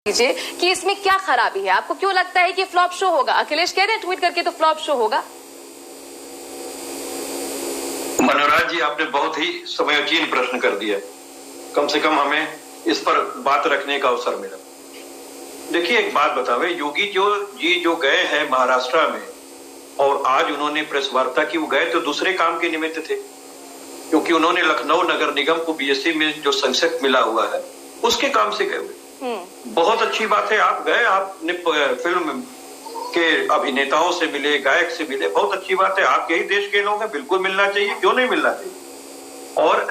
कीजिए कि इसमें क्या खराबी है, आपको क्यों लगता है कि फ्लॉप शो होगा? अखिलेश कह रहे हैं ट्वीट करके तो फ्लॉप शो होगा। मनोराज जी, आपने बहुत ही समयोचित प्रश्न कर दिया। कम से कम हमें इस पर बात रखने का अवसर मिला। देखिए, एक बात बतावे, योगी जी जो गए हैं महाराष्ट्र में और आज उन्होंने प्रेस वार्ता की, वो गए तो दूसरे काम के निमित्त थे, क्योंकि उन्होंने लखनऊ नगर निगम को बीएससी में जो संक्षिप्त मिला हुआ है उसके काम से गए हुए। बहुत अच्छी बात है, आप गए, आपने फिल्म के अभिनेताओं से मिले, गायक से मिले, बहुत अच्छी बात है। आप यही देश के लोग हैं, बिल्कुल मिलना चाहिए, क्यों नहीं मिलना चाहिए। और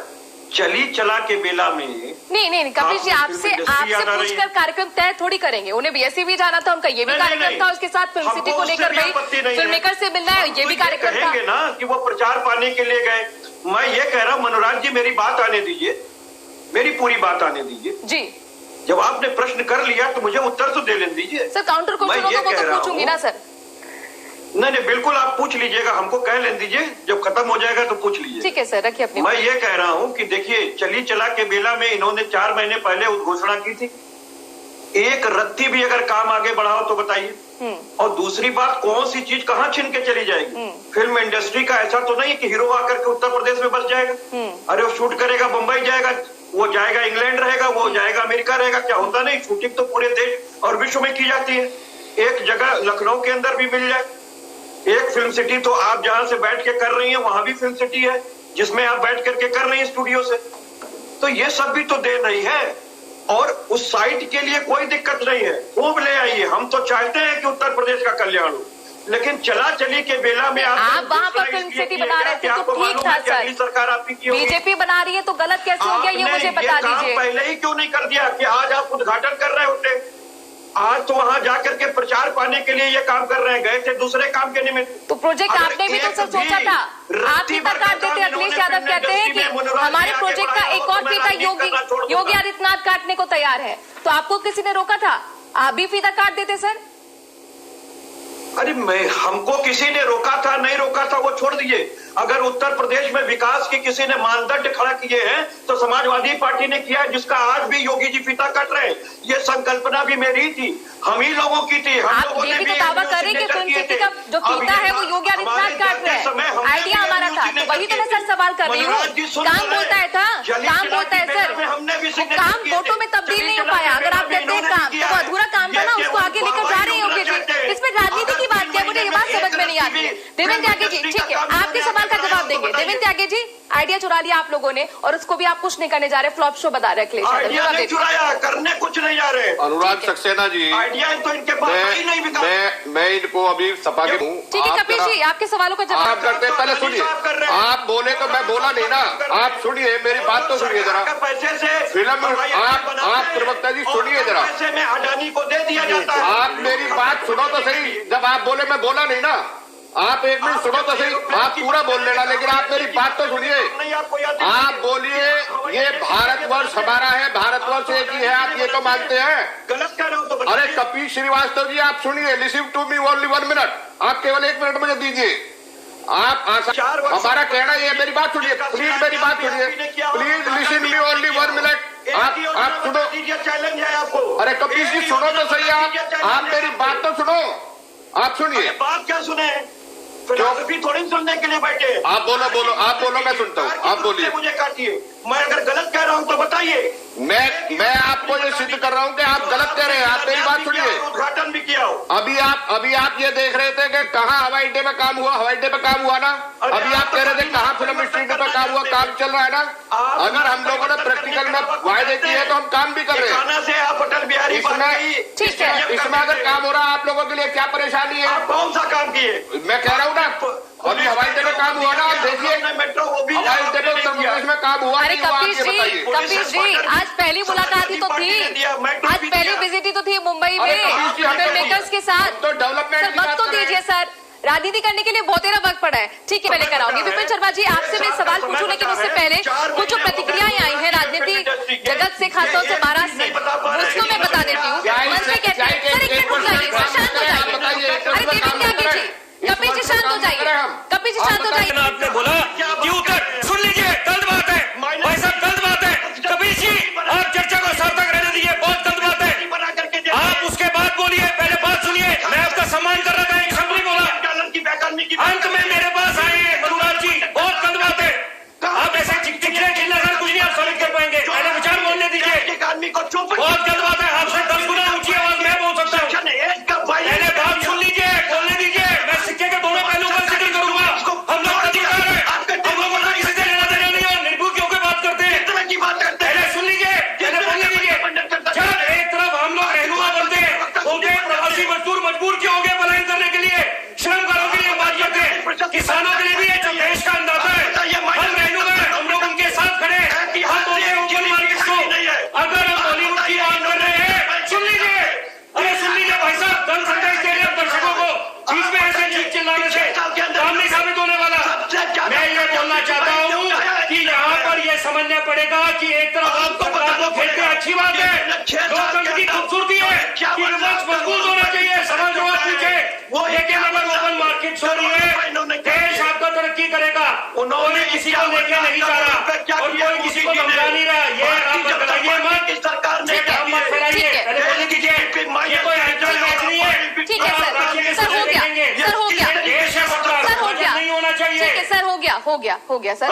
चली चला के बेला में नहीं कपिल जी, आपसे पूछकर कार्यक्रम तय थोड़ी करेंगे। उन्हें बीएससी भी जाना था, उनका ये भी कार्यक्रम था, उसके साथ फिल्म सिटी को लेकर गई, फिल्म मेकर से मिलना है, ये भी कार्यक्रम था ना कि वो प्रचार पाने के लिए गए। मैं ये कह रहा हूँ मनोराज जी, मेरी बात आने दीजिए, मेरी पूरी बात आने दीजिए जी। जब आपने प्रश्न कर लिया तो मुझे उत्तर तो दे लेने दीजिए। सर काउंटर क्वेश्चन होगा वो तो पूछूंगी ना सर। नहीं बिल्कुल, आप पूछ लीजिएगा, हमको कह लेने दीजिए, जब खत्म हो जाएगा तो पूछ लीजिए। ठीक है सर, रखिए अपनी। मैं ये कह रहा हूँ कि देखिए, चली चला के बेला में इन्होंने 4 महीने पहले उद्घोषणा की थी, एक रत्ती भी अगर काम आगे बढ़ाओ तो बताइए। और दूसरी बात, कौन सी चीज कहाँ छिन के चली जाएगी? फिल्म इंडस्ट्री का ऐसा तो नहीं कि हीरो आकर के उत्तर प्रदेश में बस जाएगा। अरे वो शूट करेगा, बंबई जाएगा, वो जाएगा इंग्लैंड रहेगा, वो जाएगा अमेरिका रहेगा, क्या होता नहीं। शूटिंग तो पूरे देश और विश्व में की जाती है। एक जगह लखनऊ के अंदर भी मिल जाए, एक फिल्म सिटी तो आप जहां से बैठ के कर रही हैं वहां भी फिल्म सिटी है, जिसमें आप बैठ करके कर रही हैं स्टूडियो से। तो ये सब भी तो दे रही है, और उस साइट के लिए कोई दिक्कत नहीं है, खूब ले आइए। हम तो चाहते हैं कि उत्तर प्रदेश का कल्याण हो, लेकिन चला चली के बेला में आप वहां पर फिल्म सिटी बना रहे थे तो ठीक था सर, सरकार आपकी की बीजेपी बना रही है तो गलत कैसे हो गया, ये मुझे बता दीजिए। पहले ही क्यों नहीं कर दिया कि आज आप उद्घाटन कर रहे होते? आज तो वहां जाकर के प्रचार पाने के लिए ये काम कर रहे हैं, गए थे दूसरे काम के निमित्त। तो प्रोजेक्ट आपने भी तो सर सोचा था, आप ही सरकार देते। अखिलेश यादव कहते हैं कि हमारे प्रोजेक्ट का एक और फीता योगी आदित्यनाथ काटने को तैयार है, तो आपको किसी ने रोका था? आप भी फीता काट देते सर। अरे हमको किसी ने रोका था नहीं रोका था वो छोड़ दीजिए। अगर उत्तर प्रदेश में विकास के किसी ने मानदंड खड़ा किए हैं तो समाजवादी पार्टी ने किया है, जिसका आज भी योगी जी फीता काट रहे हैं। ये संकल्पना भी मेरी थी, हम ही लोगों की थी। आप ये भी तो दावा करें कि फिल्म सिटी का जो फीता है वो योगी आदित्यनाथ काट रहे हैं, आइडिया हमारा था। तो वही तो मैं सर सवाल कर रही हूँ, काम होता है था, काम होता है सर, काम वोटों में तब्दील नहीं हो पाया। अगर आप कहते हैं काम तो अधूरा काम था ना, उसको आगे लेकर जा रहे हैं योगी जी। इसमें राजनीति की बात क्या, मुझे ये बात समझ में नहीं आती है। देवेंद्र त्यागी जी, ठीक है, आपके सवाल का जवाब देंगे। देवेंद्र त्यागी जी, आइडिया चुरा लिया आप लोगों ने और उसको भी आप कुछ नहीं करने जा रहे, फ्लॉप शो बता रहे अखिलेश यादव। चुराया, करने कुछ नहीं जा रहे। अनुराग सक्सेना जी, आइडिया तो इनके पास ही नहीं बिका। मैं इनको अभी सपा के हूँ। ठीक है कपिल जी, आपके सवालों का जवाब आप करते, पहले सुनिए, आप बोले तो मैं बोला नहीं ना, आप सुनिए, मेरी बात तो सुनिए जरा। पैसे से फिल्म आप प्रवक्ता जी सुनिए जरा, पैसे में अडानी को दे दिया जाता है। आप मेरी बात सुनो तो सही। जब आप बोले मैं बोला नहीं ना, आप 1 मिनट सुनो तो सही, आप पूरा बोल लेना, लेकिन आप मेरी बात तो सुनिए। आप बोलिए ये भारतवर्ष हमारा है, भारतवर्ष एक ही है, आप ये तो मानते हैं? गलत कह रहे हो तो अरे कपिल श्रीवास्तव जी, आप सुनिए, listen to me only 1 minute, आप केवल 1 मिनट मुझे दीजिए। आप हमारा कहना ये, मेरी बात सुनिए प्लीज, मेरी बात सुनिए please, listen me only 1 minute. आप सुनो, चैलेंज है आपको। अरे कपिल जी सुनो तो सही, आप मेरी बात तो सुनो, आप सुनिए। बात क्या सुने, फिलॉसफी थोड़ी सुनने के लिए बैठे। आप बोलो, आप बोलो, मैं सुनता हूँ, आप बोलिए। मुझे काटिए, मैं अगर गलत कह रहा हूँ तो बताइए। मैं आपको ये सिद्ध कर रहा हूँ कि आप गलत कह रहे हैं। आप मेरी बात सुनिए, उद्घाटन भी किया हो। अभी आप ये देख रहे थे कि कहाँ हवाई अड्डे पे काम हुआ, हवाई अड्डे पे काम हुआ ना। अभी आप कह रहे थे कहाँ फिल्म स्ट्रीट पे काम हुआ, काम चल रहा है ना। अगर हम लोगों ने प्रैक्टिकल में वायदे किए हैं तो हम काम भी कर रहे हैं। से आप अटल बिहारी इसमें अगर काम हो रहा है, आप लोगों के लिए क्या परेशानी है? आप कौन सा काम किए? मैं कह रहा हूँ ना, अभी हवाई अड्डे में काम हुआ ना, आप देखिए मेट्रो वो भी हवाई अड्डे में उत्तर प्रदेश में काम हुआ। अरे कपिल जी, आज पहली मुलाकात ही तो थी, आज पहली विजिट ही तो थी मुंबई में फिल्म मेकर्स के साथ। तो डेवलपमेंट वक्त तो दीजिए सर, राजनीति करने के लिए बहुत तेरा वक्त पड़ा है। ठीक है, पहले कराऊंगी। विपिन शर्मा जी, आपसे मैं सवाल पूछूं, लेकिन उससे पहले कुछ जो प्रतिक्रियाएं आई हैं राजनीति जगत से, खासतौर से महाराष्ट्र से, उसको मैं बता देती हूँ। मंच में कहते हैं, सर एक मिनट रुक जाइए, शांत हो जाइए। अरे देवेंद्र त्यागी जी, कपिल जी शांत हो जाइए, कपिल जी शांत हो जाइए। आपने बोला कि उत्तर सुन लीजिए, गलत बात है भाई साहब, गलत बात है। कपिल जी, आप चर्चा को सार्थक रहने दीजिए, बहुत गलत बात है। कहना चाहता हूँ कि यहाँ पर ये समझना पड़ेगा कि एक तरफ आप सरकार को खेलते अच्छी बात है, लोकतंत्र की खूबसूरती है कि विपक्ष मजबूत होना चाहिए, सवाल जवाब पूछे, लेकिन अगर ओपन मार्केट हो रही है, देश आपका तरक्की करेगा, उन्होंने किसी को लेके नहीं जा रहा और कोई किसी को धमका नहीं रहा। ये आप बताइए मत, सरकार ने हम मत फैलाइए, अरे बोलने दीजिए, ये कोई आईपीएल मैच नहीं है। ठीक है सर हो गया सर हो गया देश है सर हो गया नहीं होना चाहिए। ठीक है सर हो गया सर।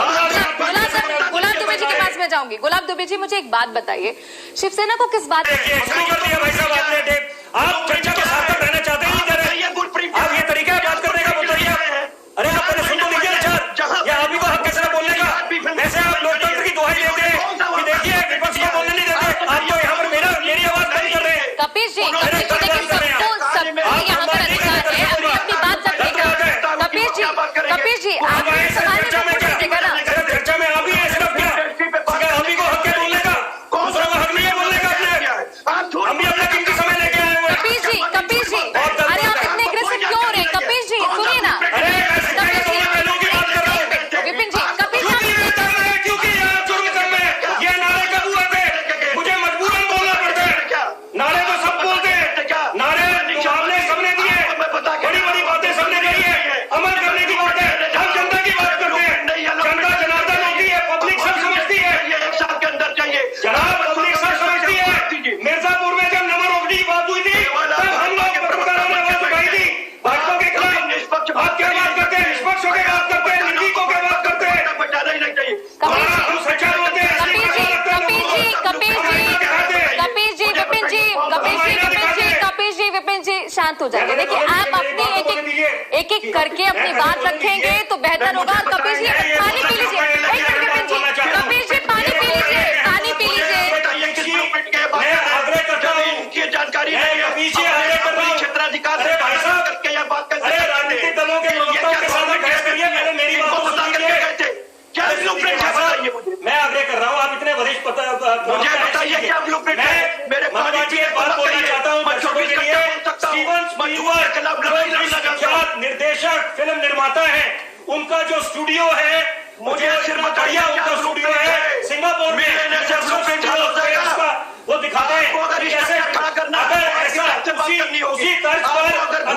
गुलाब दुबे जी के पास में जाऊंगी। गुलाब दुबे जी मुझे एक बात बताइए, शिवसेना को किस बात शुरू कर दिया भाई साहब आपने टेप, आप चर्चा को सार्थक रहना चाहते हैं इधर, आप ये तरीका है बात करने का बताइए। अरे आप पहले सुन तो लीजिए अच्छा, या आप ही को हक कैसे ना बोलने का, वैसे आप लोकतंत्र की दुहाई देते हैं कि देखिए विपक्ष को बोलने नहीं देते, आप तो यहाँ पर मेरी आवाज बंद कर रहे हैं। कपिल जी देखिए सबको यहाँ पर अधिकार है अपनी बात रखने का। कपिल जी आप सवाल ना चर्चा में आप ही है सिर्फ क्या, हम ही को हक है बोलने का, दूसरों को हक नहीं है बोलने का अपने, हम भी अपना कीमती समय लेके आए हुए हैं। कपिल जी अरे आप इतने एग्रेसिव क्यों हो रहे हैं? कपिल जी सुनिए ना, विपिन जी कपिल जी क्योंकि यहाँ जुर्म कर रहे हैं, ये नारे कब हुए थे, मुझे मजबूरन बोलना पड़ता है, नारे तो सब बोलते हैं, नारे आपने सबने दिए, बड़ी बड़ी बातें सबने कही है, अमल करने की बात है, हम जनता की बात करते हैं, जनता जनार्दन होती है, पब्लिक सब समझती है, एक साल के अंदर चाहिए जनाब पब्लिक सब समझती है। मिर्जापुर में जब नंबर रोकने की बात हुई थी तब हम लोग पत्रकारों ने आवाज उठाई थी भाजपा के खिलाफ। आप क्या बात करते हैं, निष्पक्ष होकर बात करते हैं, निर्भीक होकर बात करते हैं, बचाना ही नहीं चाहिए। हम सच्चाई होते हैं, विपिन जी शांत हो जाइए। देखिए आप अपनी एक एक करके अपनी बात रखेंगे तो बेहतर होगा। कपिल जी पानी पी लीजिए, एक मिनट विपिन जी, कपिल जी पानी पी लीजिए, पानी पी लीजिए। मैं आग्रह करता हूँ, जानकारी पीछे आग्रह कर रहा हूँ क्षेत्राधिकार अरे भाई साहब करके यह बात करते अरे राजनीतिक दलों के प्रवक्ताओं के साथ बहस करिए, पहले मेरी बात को सुनिए। क्या ब्लूप्रिंट है बताइए मुझे। मैं आग्रह कर रहा हूँ, आप इतने वरिष्ठ मुझे बताइए क्या ब्लूप्रिंट है। मेरे मनोजी एक बात बोलना चाहता हूँ बच्चों के लिए। स्टीवन स्पीलबर्ग निर्देशक फिल्म निर्माता है, उनका जो स्टूडियो है, मुझे सिर्फ बताइए उनका स्टूडियो है सिंगापुर में, वो दिखाते हैं अगर ऐसा उसी तर्ज पर अगर उत्तर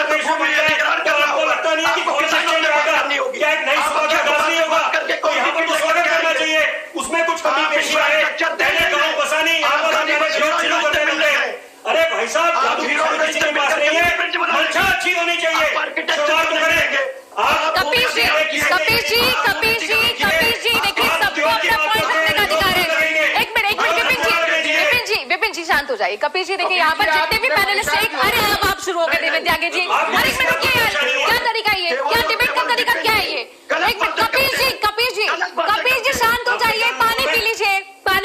प्रदेश में मिल जाए तो आपको लगता नहीं है कि पॉलिटिक्स चेंज होगा, क्या एक नई सुबह का आगाज नहीं होगा? तो यहाँ पर तो स्वागत करना चाहिए, उसमें कुछ कमी पेशी आए, पहले गाँव बसा नहीं, यहाँ पर आने पर विरोध शुरू करते मिलते हैं। अरे भाई साहब जादू किसी के पास नहीं है, मंशा अच्छी होनी चाहिए, शुरुआत करेंगे आप। कपिल जी देखिए सबको अपना पॉइंट रखने का अधिकार है। एक मिनट विपिन जी शांत हो जाइए। कपिल जी देखिए यहाँ पर जितने भी पैनलिस्ट हैं, अरे अब आप शुरू हो गए देवेंद्र त्यागी जी, अरे एक मिनट क्या तरीका है ये, क्या डिबेट का तरीका क्या है ये? एक मिनट कपिल जी शांत हो जाइए, पानी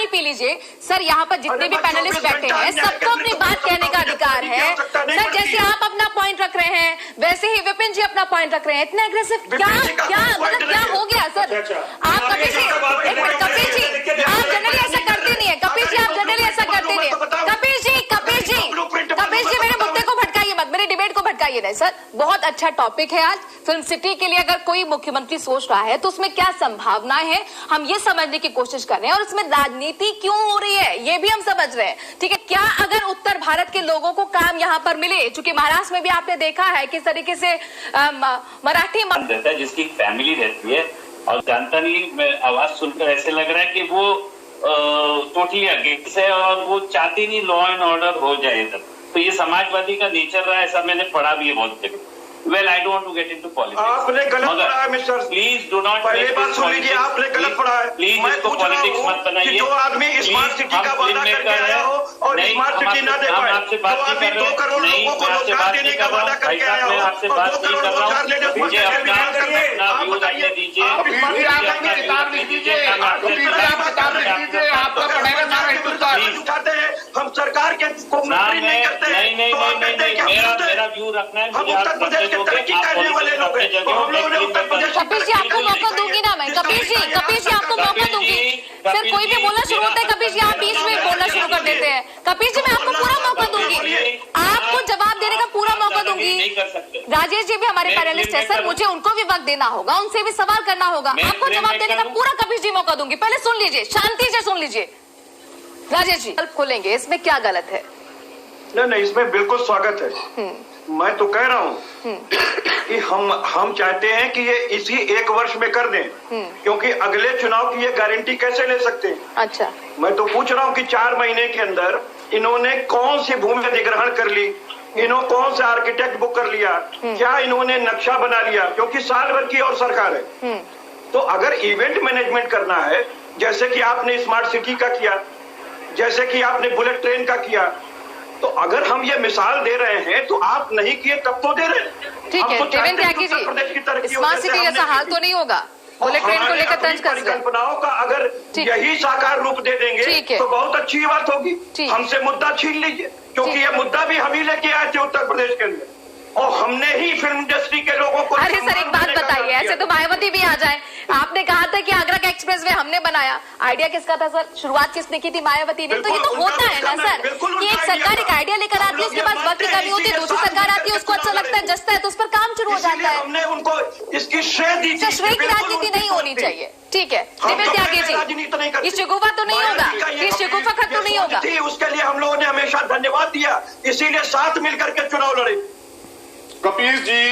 पी लीजिए। सर यहाँ पर जितने भी पैनलिस्ट बैठे हैं सबको अपनी बात कहने का अधिकार है। सर जैसे आप अपना पॉइंट रख रहे हैं वैसे ही विपिन जी अपना पॉइंट रख रहे हैं। इतना एग्रेसिव क्या मतलब क्या हो गया सर? आप कपिल जी आप जनरली ऐसा करते नहीं है। कपिल जी आप जनरली ऐसा करते नहीं है। कपिल जी मेरे मुद्दे को भटकाइए मत, मेरे डिबेट को भटकाइए नहीं। सर बहुत अच्छा टॉपिक है आज। फिल्म सिटी के लिए अगर कोई मुख्यमंत्री सोच रहा है तो उसमें क्या संभावनाएं हैं, हम ये समझने की कोशिश कर रहे हैं, और इसमें राजनीति क्यों हो रही है ये भी हम समझ रहे हैं। ठीक है, क्या अगर उत्तर भारत के लोगों को काम यहाँ पर मिले, चूंकि महाराष्ट्र में भी आपने देखा है किस तरीके से मराठी रहता है जिसकी फैमिली रहती है, और जानता नहीं, आवाज सुनकर ऐसे लग रहा है कि वो टोटली अगेंस्ट है और वो चाहती नहीं लॉ एंड ऑर्डर हो जाए इधर। तो ये समाजवादी का नेचर रहा है, ऐसा मैंने पढ़ा भी है बहुत जगह। Well, I don't want to get into politics. आपने गलत पढ़ा है मिस्टर। Please do not. पहले बात सुन लीजिए, आपने गलत पढ़ा है। Please मैं इसको पूछ रहा पॉलिटिक्स मत हूँ बनाइए। कि जो आदमी स्मार्ट सिटी का वादा करके आया हो और स्मार्ट सिटी ना दे पाए, जो आदमी 2 करोड़ लोगों को रोजगार देने का वादा करके आया हो और 2 करोड़ रोजगार लेने को आप बताइए, आप आपका पढ़ेगा सारा हिंदुस्तान उठाते हैं, हम सरकार के कोऑपरेट नहीं करते। मेरा व्यू रखना है, हम उत्तर प्रदेश के तरक्की करने वाले लोग हैं, हम लोगों ने उत्तर प्रदेश। कपिल जी आपको मौका दूंगी ना मैं, कपिल जी आपको मौका दूंगी। सर कोई भी बोलना शुरू होता है कपिल जी आप बीच में बोलना शुरू कर देते हैं। कपिल जी मैं आपको पूरा मौका दूंगी, आपको जवाब देने का पूरा मौका दूंगी। राजेश जी भी हमारे पैनलिस्ट है सर, मुझे उनको भी वक्त देना होगा, उनसे भी सवाल करना होगा, आपको जवाब देने का पूरा कपिल जी मौका दूंगी। पहले सुन लीजिए, शांति से सुन लीजिए। राजेश जी खोलेंगे, इसमें क्या गलत है? नहीं, इसमें बिल्कुल स्वागत है। मैं तो कह रहा हूँ कि हम चाहते हैं कि ये इसी 1 वर्ष में कर दें, क्योंकि अगले चुनाव की ये गारंटी कैसे ले सकते हैं? अच्छा, मैं तो पूछ रहा हूँ कि 4 महीने के अंदर इन्होंने कौन सी भूमि अधिग्रहण कर ली, इन्होंने कौन सा आर्किटेक्ट बुक कर लिया, क्या इन्होंने नक्शा बना लिया? क्योंकि साल भर की और सरकार है। तो अगर इवेंट मैनेजमेंट करना है, जैसे कि आपने स्मार्ट सिटी का किया, जैसे कि आपने बुलेट ट्रेन का किया, तो अगर हम ये मिसाल दे रहे हैं तो आप नहीं किए तब तो दे रहे हैं। ठीक है देवेंद्र त्यागी जी, स्मार्ट सिटी जैसा हाल तो नहीं होगा, बुलेट ट्रेन को लेकर तंज कस रहे। परिकल्पनाओं का अगर यही साकार रूप दे देंगे तो बहुत अच्छी बात होगी। हमसे मुद्दा छीन लीजिए, क्योंकि ये मुद्दा भी हम ही लेके आए थे उत्तर प्रदेश के अंदर, और हमने ही फिल्म इंडस्ट्री के लोगों को। अरे सर एक बात बताइए, ऐसे तो मायावती भी आ जाए। आपने कहा था कि आगरा का एक्सप्रेसवे हमने बनाया, आइडिया किसका था सर? शुरुआत किसने की थी? मायावती ने। तो ये तो होता है ना सर कि एक सरकार एक आइडिया लेकर आती है, उसके बाद वक्त की कमी होती है, दूसरी सरकार आती है, उसको अच्छा लगता है, जचता है, तो उस पर काम शुरू हो जाता है। हमने उनको इसकी श्रेय दी थी। श्रेय की राजनीति नहीं होनी चाहिए। ठीक है देवेंद्र त्यागी जी, ये शिकूफा तो नहीं होगा, ये शिकूफा खत्म नहीं होगा। उसके लिए हम लोगों ने हमेशा धन्यवाद दिया, इसीलिए साथ मिलकर के चुनाव लड़े। कपिल जी,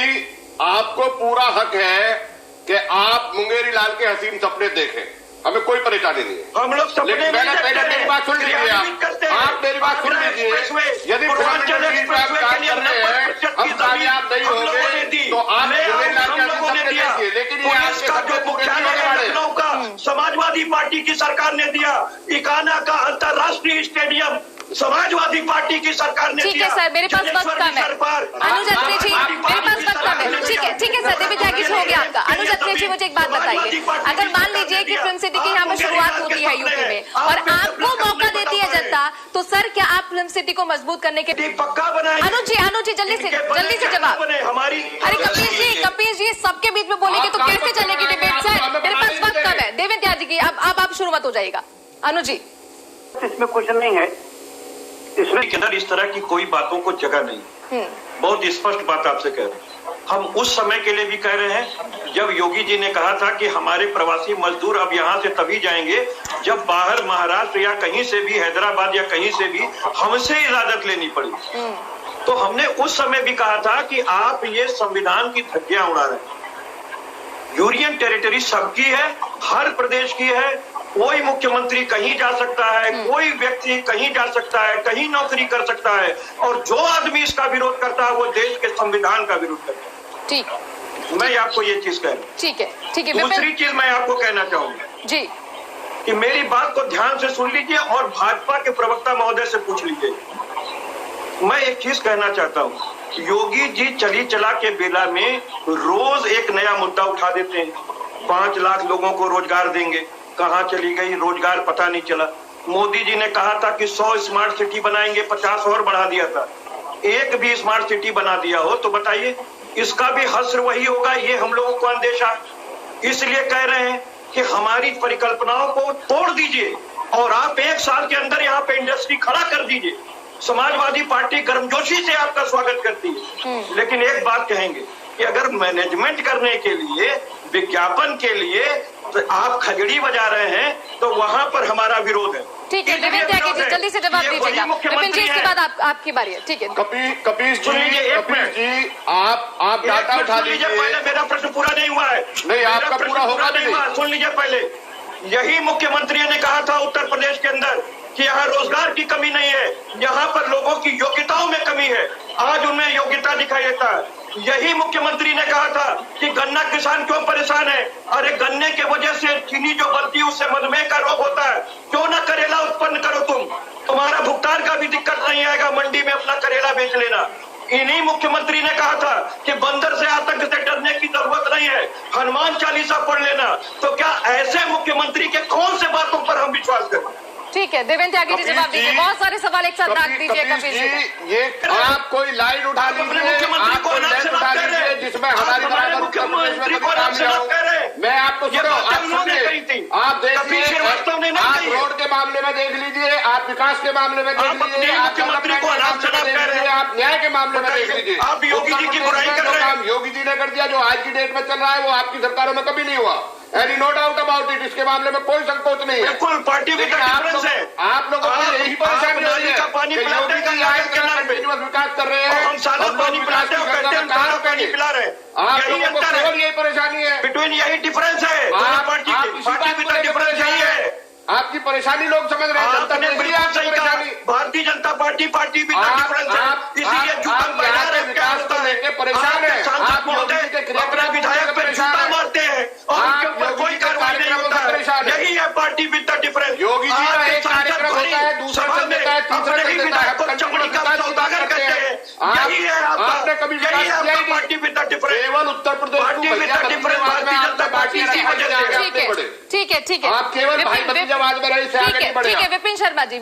आपको पूरा हक है कि आप मुंगेरी लाल के हसीन सपने देखें, हमें कोई परेशानी नहीं है। हम लोग सपने लेकिन पहले मेरी बात सुन लीजिए, आप मेरी बात सुन लीजिए। यदि हम कामयाब नहीं होंगे तो आप मुंगेरी लाल के हसीन सपने देखिए, लेकिन ये आपके समाजवादी पार्टी की सरकार ने दिया, इकाना का अंतर्राष्ट्रीय स्टेडियम समाजवादी पार्टी की सरकार ने दिया। ठीक है सर, मेरे पास वक्त कम है। अनुज अत्रे जी, मेरे पास वक्त कम है। ठीक है सर, देवेंद्र त्यागी जी हो गया आपका। अनुज अत्रे जी, मुझे एक बात बताइए, अगर मान लीजिए कि फिल्म सिटी की यहाँ पर शुरुआत होती है यूपी में और आपको मौका देती है जनता, तो सर क्या आप फिल्म सिटी को मजबूत करने के पक्का बनाए? अनुज जी जल्दी से जवाब। हमारी अरे कपिल जी सबके बीच में बोलेंगे तो कैसे चलेगी डिबेट सर? मेरे पास वक्त कम है। देवेंद्र त्यागी की अब आप शुरू मत हो जाएगा। अनुज जी, इसमें कुछ नहीं है, इसमें के अंदर इस तरह की कोई बातों को जगह नहीं। बहुत स्पष्ट बात आपसे कह रहे हैं। हम उस समय के लिए भी कह रहे हैं जब योगी जी ने कहा था कि हमारे प्रवासी मजदूर अब यहाँ से तभी जाएंगे जब बाहर महाराष्ट्र या कहीं से भी, हैदराबाद या कहीं से भी हमसे इजाजत लेनी पड़ी। तो हमने उस समय भी कहा था कि आप ये संविधान की धज्जियां उड़ा रहे हैं। यूनियन टेरिटरी सबकी है, हर प्रदेश की है, कोई मुख्यमंत्री कहीं जा सकता है, कोई व्यक्ति कहीं जा सकता है, कहीं नौकरी कर सकता है, और जो आदमी इसका विरोध करता है वो देश के संविधान का विरोध करता है। ठीक, मैं आपको ये चीज कह रहा हूँ। ठीक है। दूसरी चीज मैं आपको कहना चाहूंगा जी कि मेरी बात को ध्यान से सुन लीजिए और भाजपा के प्रवक्ता महोदय से पूछ लीजिए। मैं एक चीज कहना चाहता हूँ, योगी जी चली चला के बेला में रोज एक नया मुद्दा उठा देते हैं। 5 लाख लोगों को रोजगार देंगे, कहाँ चली गई रोजगार पता नहीं चला। मोदी जी ने कहा था कि 100 स्मार्ट सिटी बनाएंगे, 50 और बढ़ा दिया था। एक भी स्मार्ट सिटी बना दिया हो तो बताइए, इसका भी हश्र वही होगा, ये हम लोगों को अंदेशा। इसलिए कह रहे हैं कि हमारी परिकल्पनाओं को तोड़ दीजिए और आप 1 साल के अंदर यहाँ पे इंडस्ट्री खड़ा कर दीजिए। समाजवादी पार्टी गर्मजोशी से आपका स्वागत करती है, लेकिन एक बात कहेंगे कि अगर मैनेजमेंट करने के लिए, विज्ञापन के लिए तो आप खजड़ी बजा रहे हैं तो वहां पर हमारा विरोध है। ठीक है देवेंद्र त्यागी जी, जल्दी से जवाब दीजिएगा। विपिन जी, इसके बाद आपकी बारी है। ठीक है कपिल जी, आप डाटा उठा लीजिए। पहले मेरा प्रश्न पूरा नहीं हुआ है। नहीं, आपका पूरा होगा नहीं। सुन लीजिए पहले। यही मुख्यमंत्री ने कहा था उत्तर प्रदेश के अंदर कि यहाँ रोजगार की कमी नहीं है, यहाँ पर लोगों की योग्यताओं में कमी है। आज उनमें योग्यता दिखाई देता है। यही मुख्यमंत्री ने कहा था कि गन्ना किसान क्यों परेशान है? अरे गन्ने के वजह से चीनी जो बनती है उससे मधुमेह का रोग होता है, क्यों ना करेला उत्पन्न करो तुम्हारा भुगतान का भी दिक्कत नहीं आएगा, मंडी में अपना करेला बेच लेना। इन्हीं मुख्यमंत्री ने कहा था कि बंदर से, आतंक से डरने की जरूरत नहीं है, हनुमान चालीसा पढ़ लेना। तो क्या ऐसे मुख्यमंत्री के कौन से बातों पर हम विश्वास करें? ठीक है देवेंद्र त्यागी जी, जवाब दीजिए। बहुत सारे सवाल एक साथ रख दीजिए कपिल जी। ये आप कोई लाइन उठा लीजिए, आप कोई लाइन उठा लीजिए जिसमें हमारी मुख्यमंत्री को मैं आपको आप देखिए, आप रोड के मामले में देख लीजिए, आप विकास के मामले में देख लीजिए, आप आप न्याय के मामले में देख लीजिए, आप योगी जी की बुराई कर रहे हैं। काम योगी जी ने कर दिया जो आज की डेट में चल रहा है वो आपकी सरकारों में कभी नहीं हुआ। Any no doubt about it, इसके मामले में कोई संकोच नहीं है। बिल्कुल, पार्टी में डिफरेंस है। आप लोगों को यही परेशानी हो रही है का पानी कि योगी जी आज कंटिन्यूअस विकास कर रहे हैं, हम सादा पानी पिलाते हैं, कहते हैं काला पानी पिला रहे हैं। आप लोगों को केवल यही परेशानी है, बिटवीन यही डिफरेंस है। पार्टी में डिफरेंस यही है। आपकी परेशानी लोग समझ रहे हैं, जनता ने बड़ी आपकी परेशानी। भारतीय जनता पार्टी भी डिफरेंस है, इसीलिए विकास को लेकर परेशान है। आप योगी जी के क्रियाकलाप विधायक पे जूता मारते हैं और उनके ऊपर कोई कार्रवाई नहीं होता है। यही है party with the difference. Yogi ji का एक कार्यक्रम होता है, दूसरा चल देता है, तीसरा चल देता है, चमड़ी का सौदागर करते हैं। यही है आपने कभी यही है पार्टी विद द डिफरेंस। केवल Uttar Pradesh party with the difference Bharatiya Janata party की वजह से। ठीक है आप केवल भाई भतीजावाद में रहे, इससे आगे नहीं बढ़े। ठीक है विपिन शर्मा जी